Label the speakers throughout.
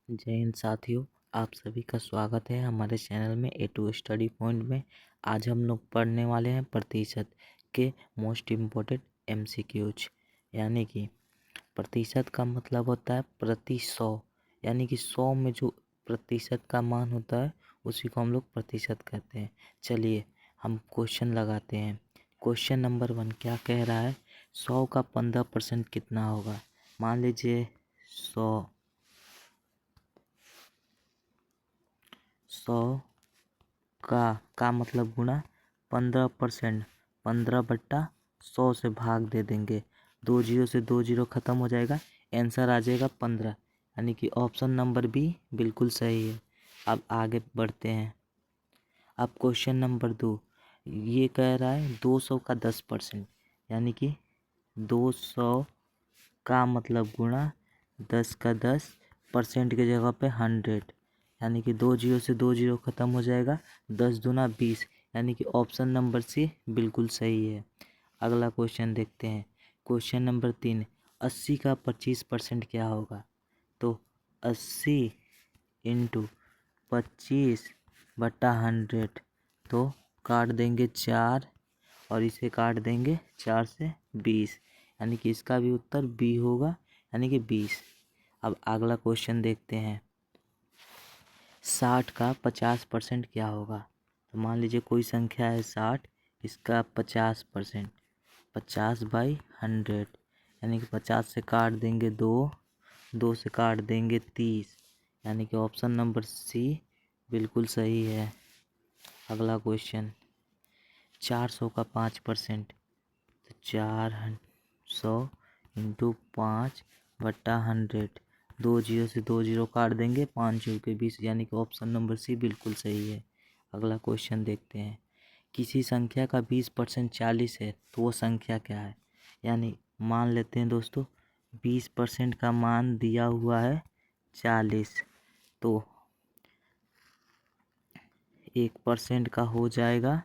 Speaker 1: जय हिंद साथियों, आप सभी का स्वागत है हमारे चैनल में ए टू स्टडी पॉइंट में। आज हम लोग पढ़ने वाले हैं प्रतिशत के मोस्ट इम्पोर्टेंट एमसीक्यूज। यानी कि प्रतिशत का मतलब होता है प्रति 100, यानी कि 100 में जो प्रतिशत का मान होता है उसी को हम लोग प्रतिशत कहते हैं। चलिए हम क्वेश्चन लगाते हैं। क्वेश्चन नंबर 1 क्या कह रहा है, 100 का 15% कितना होगा। मान लीजिए 100 का मतलब गुणा 15%, 15/100 से भाग दे देंगे। 2 जीरो से 2 जीरो खत्म हो जाएगा, आंसर आ जाएगा 15, यानी कि ऑप्शन नंबर बी बिल्कुल सही है। अब आगे बढ़ते हैं। अब क्वेश्चन नंबर 2 ये कह रहा है 200 का 10%, यानी कि 200 का मतलब गुणा 10 का 10% की जगह पे 100, यानी कि 2 जीरो से 2 जीरो खत्म हो जाएगा, 10 दूना 20, यानी कि ऑप्शन नंबर सी बिल्कुल सही है। अगला क्वेश्चन देखते हैं। क्वेश्चन नंबर 3, 80 का 25% क्या होगा। तो 80 इंटू 25/100, तो काट देंगे 4 और इसे काट देंगे 4 से 20, यानी कि इसका भी उत्तर बी होगा, यानी कि 20। अब अगला क्वेश्चन देखते हैं। 60 का 50% क्या होगा। तो मान लीजिए कोई संख्या है 60, इसका 50%, 50/100, यानी कि 50 से काट देंगे 2, 2 से काट देंगे 30, यानी कि ऑप्शन नंबर सी बिल्कुल सही है। अगला क्वेश्चन 400 का 5%, तो 400 इंटू 5/100, 2 जीरो से 2 जीरो काट देंगे, 5 जीरो के 20, यानी कि ऑप्शन नंबर सी बिल्कुल सही है। अगला क्वेश्चन देखते हैं। किसी संख्या का 20% 40 है, तो वो संख्या क्या है। यानी मान लेते हैं दोस्तों 20% का मान दिया हुआ है 40, तो 1% का हो जाएगा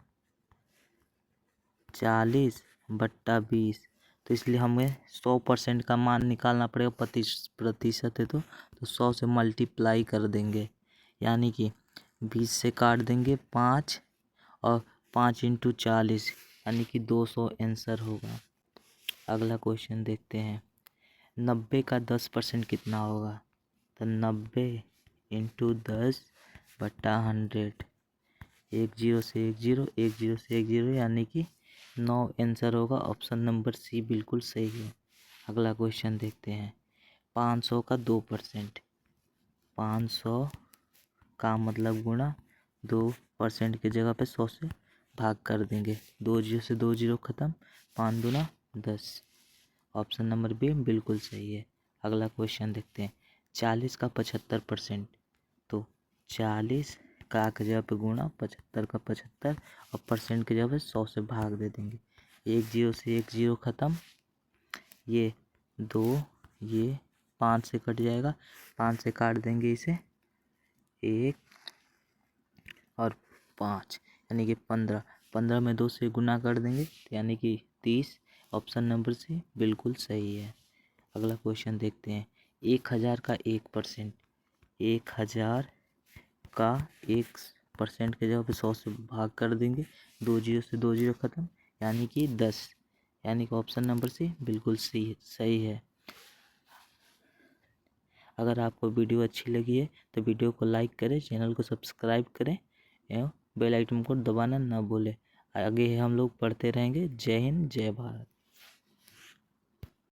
Speaker 1: 40/20, तो इसलिए हमें 100% का मान निकालना पड़ेगा। प्रतिशत है तो 100 से मल्टीप्लाई कर देंगे, यानी कि 20 से काट देंगे 5 और 5 इंटू 40, यानी कि 200 आंसर होगा। अगला क्वेश्चन देखते हैं। 90 का 10% कितना होगा। तो 90 इंटू 10/100, 1 जीरो से 1 जीरो, 1 जीरो से 1 जीरो, यानी कि 9 आंसर होगा। ऑप्शन नंबर सी बिल्कुल सही है। अगला क्वेश्चन देखते हैं। 500 का 2%, 500 का मतलब गुणा 2% की जगह पे 100 से भाग कर देंगे। 2 जीरो से 2 जीरो खत्म, 5 दूना 10, ऑप्शन नंबर बी बिल्कुल सही है। अगला क्वेश्चन देखते हैं। 40 का 75%, तो 40 का जगह पे गुणा 75 का 75 और परसेंट की जगह पे 100 से भाग दे देंगे। 1 जीरो से 1 जीरो खत्म, ये 2, ये 5 से कट जाएगा, 5 से काट देंगे इसे 1 और 5, यानी कि 15, 15 में 2 से गुना कर देंगे, यानी कि 30, ऑप्शन नंबर सी बिल्कुल सही है। अगला क्वेश्चन देखते हैं। 1000 का 1%, 1000 का 1% की जगह पे 100 से भाग कर देंगे, 2 जीरो से 2 जीरो खत्म, यानी कि 10, यानी कि ऑप्शन नंबर सी बिल्कुल सही है। अगर आपको वीडियो अच्छी लगी है तो वीडियो को लाइक करें, चैनल को सब्सक्राइब करें एवं बेल आइकन को दबाना ना भूलें। आगे हम लोग पढ़ते रहेंगे। जय हिंद, जय भारत।